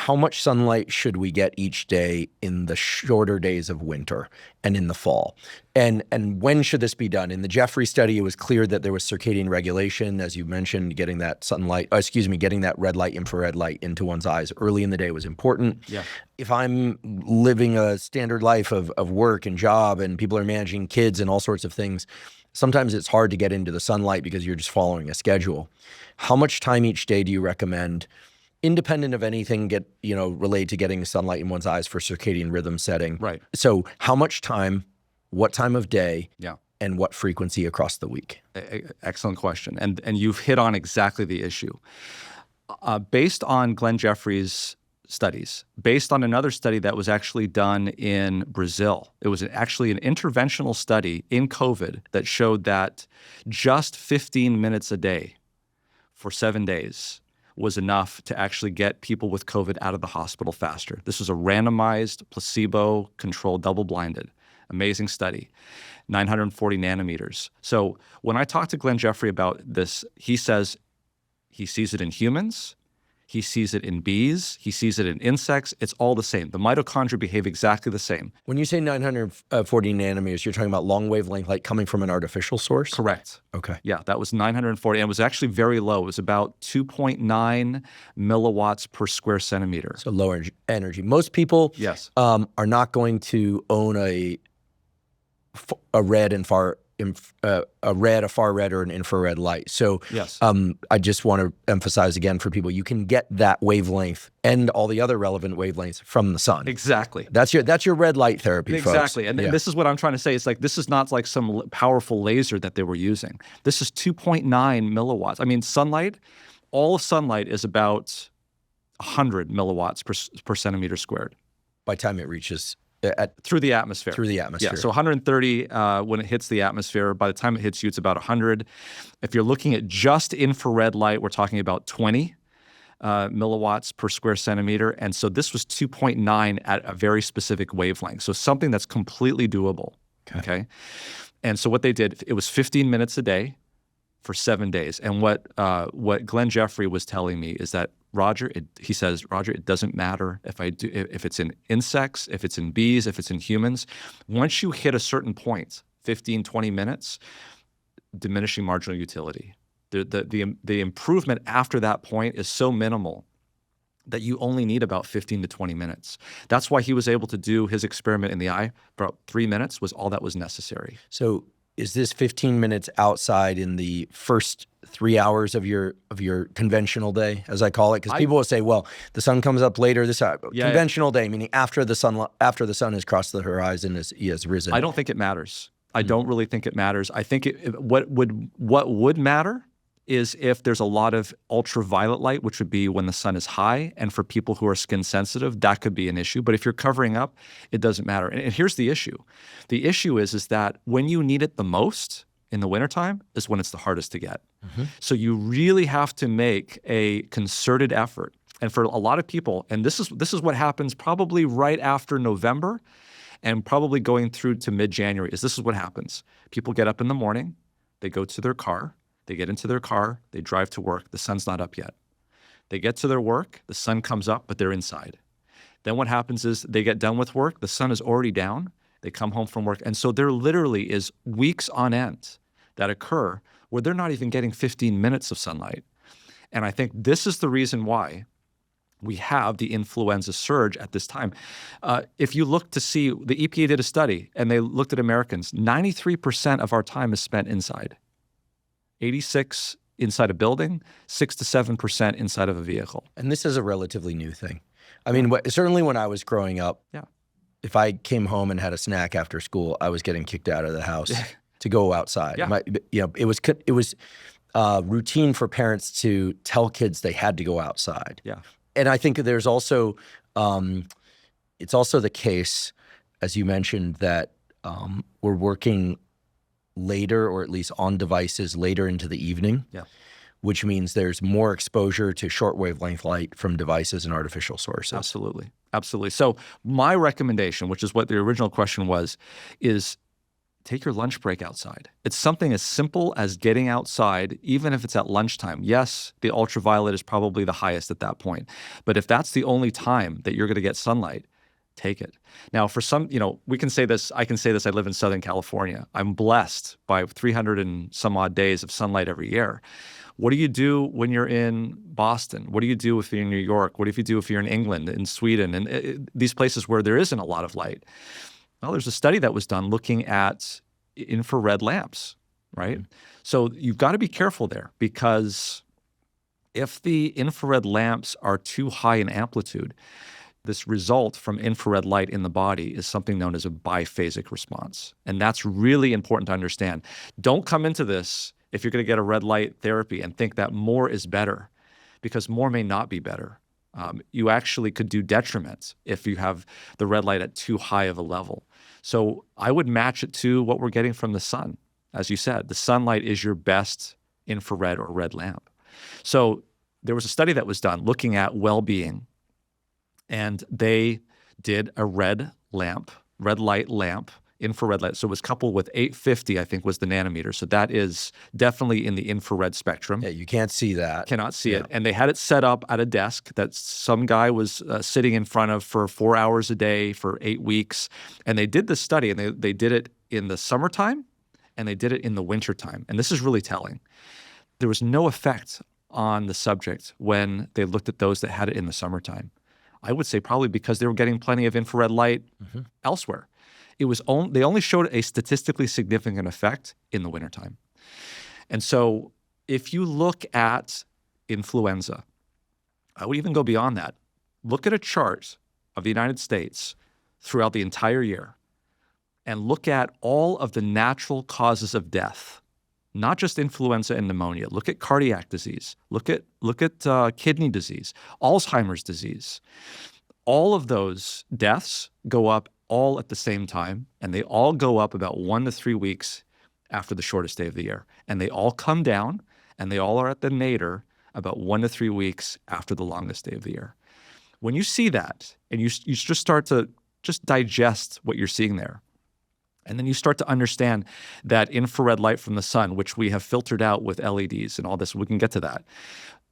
how much sunlight should we get each day in the shorter days of winter and in the fall? And when should this be done? In the Jeffrey study, it was clear that there was circadian regulation, as you mentioned, getting that getting that red light, infrared light into one's eyes early in the day was important. Yeah. If I'm living a standard life of work and job and people are managing kids and all sorts of things, sometimes it's hard to get into the sunlight because you're just following a schedule. How much time each day do you recommend, independent of anything related to getting sunlight in one's eyes for circadian rhythm setting? Right. So how much time, what time of day, Yeah. and what frequency across the week? Excellent question. And you've hit on exactly the issue. Based on Glenn Jeffrey's studies, based on another study that was actually done in Brazil, it was actually an interventional study in COVID that showed that just 15 minutes a day for 7 days was enough to actually get people with COVID out of the hospital faster. This was a randomized, placebo-controlled, double-blinded, amazing study, 940 nanometers. So when I talk to Glenn Jeffrey about this, he says he sees it in humans, he sees it in bees, he sees it in insects. It's all the same. The mitochondria behave exactly the same. When you say 940 nanometers, you're talking about long wavelength light coming from an artificial source? Correct. Okay. Yeah, that was 940, and it was actually very low. It was about 2.9 milliwatts per square centimeter. So lower energy. Most people Yes. are not going to own a far red, or an infrared light. So Yes. I just want to emphasize again for people, you can get that wavelength and all the other relevant wavelengths from the sun. Exactly. That's your red light therapy, folks. Exactly. And this is what I'm trying to say. It's like, this is not like some powerful laser that they were using. This is 2.9 milliwatts. I mean, sunlight, all of sunlight is about 100 milliwatts per centimeter squared. By the time it reaches through the atmosphere. Through the atmosphere. Yeah, so 130 when it hits the atmosphere. By the time it hits you, it's about 100. If you're looking at just infrared light, we're talking about 20 milliwatts per square centimeter. And so this was 2.9 at a very specific wavelength. So something that's completely doable. Okay. And so what they did, it was 15 minutes a day for 7 days. And what Glenn Jeffrey was telling me is that, Roger, it doesn't matter if it's in insects, if it's in bees, if it's in humans. Once you hit a certain point, 15, 20 minutes, diminishing marginal utility. The improvement after that point is so minimal that you only need about 15 to 20 minutes. That's why he was able to do his experiment in the eye for about 3 minutes was all that was necessary. So is this 15 minutes outside in the first 3 hours of your conventional day, as I call it? Because people will say, well, the sun comes up later. Conventional day, meaning after the sun has crossed the horizon, he has risen. I don't think it matters. I don't really think it matters. I think what would matter is if there's a lot of ultraviolet light, which would be when the sun is high, and for people who are skin sensitive, that could be an issue. But if you're covering up, it doesn't matter. And here's the issue. The issue is that when you need it the most in the wintertime is when it's the hardest to get. Mm-hmm. So you really have to make a concerted effort. And for a lot of people, and this is what happens probably right after November and probably going through to mid-January, this is what happens. People get up in the morning, they go to their car, they get into their car, they drive to work, the sun's not up yet. They get to their work, the sun comes up, but they're inside. Then what happens is they get done with work, the sun is already down, they come home from work. And so there literally is weeks on end that occur where they're not even getting 15 minutes of sunlight. And I think this is the reason why we have the influenza surge at this time. If you look to see, the EPA did a study and they looked at Americans, 93% of our time is spent inside. 86 inside a building, 6 to 7% inside of a vehicle. And this is a relatively new thing. I mean, certainly when I was growing up, if I came home and had a snack after school, I was getting kicked out of the house to go outside. It was routine for parents to tell kids they had to go outside. Yeah. And I think there's also, it's also the case, as you mentioned, that we're working later, or at least on devices later into the evening, which means there's more exposure to short wavelength light from devices and artificial sources. Absolutely. So my recommendation, which is what the original question was, is take your lunch break outside. It's something as simple as getting outside, even if it's at lunchtime. Yes, the ultraviolet is probably the highest at that point. But if that's the only time that you're going to get sunlight, take it. Now, for some, we can say this, I can say this, I live in Southern California. I'm blessed by 300 and some odd days of sunlight every year. What do you do when you're in Boston? What do you do if you're in New York? What do you do if you're in England, in Sweden, and these places where there isn't a lot of light? Well, there's a study that was done looking at infrared lamps, right? So you've got to be careful there, because if the infrared lamps are too high in amplitude, this result from infrared light in the body is something known as a biphasic response. And that's really important to understand. Don't come into this if you're going to get a red light therapy and think that more is better, because more may not be better. You actually could do detriment if you have the red light at too high of a level. So I would match it to what we're getting from the sun. As you said, the sunlight is your best infrared or red lamp. So there was a study that was done looking at well-being, and they did a red light lamp, infrared light. So it was coupled with 850, I think was the nanometer. So that is definitely in the infrared spectrum. Yeah, you can't see that. Cannot see it. And they had it set up at a desk that some guy was sitting in front of for 4 hours a day for 8 weeks. And they did this study, and they did it in the summertime and they did it in the wintertime. And this is really telling. There was no effect on the subject when they looked at those that had it in the summertime. I would say probably because they were getting plenty of infrared light elsewhere. They only showed a statistically significant effect in the wintertime. And so if you look at influenza, I would even go beyond that. Look at a chart of the United States throughout the entire year and look at all of the natural causes of death, not just influenza and pneumonia. Look at cardiac disease. Look at kidney disease, Alzheimer's disease. All of those deaths go up all at the same time, and they all go up about 1 to 3 weeks after the shortest day of the year. And they all come down, and they all are at the nadir about 1 to 3 weeks after the longest day of the year. When you see that, and you just start to just digest what you're seeing there, and then you start to understand that infrared light from the sun, which we have filtered out with LEDs and all this, we can get to that.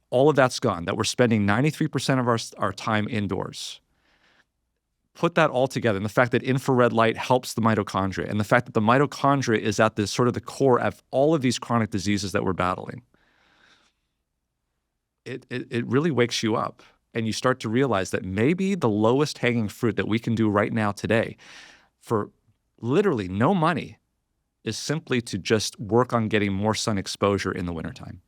All of that's gone, that we're spending 93% of our time indoors. Put that all together, and the fact that infrared light helps the mitochondria, and the fact that the mitochondria is at the sort of the core of all of these chronic diseases that we're battling. It really wakes you up, and you start to realize that maybe the lowest hanging fruit that we can do right now today for literally no money is simply to just work on getting more sun exposure in the wintertime.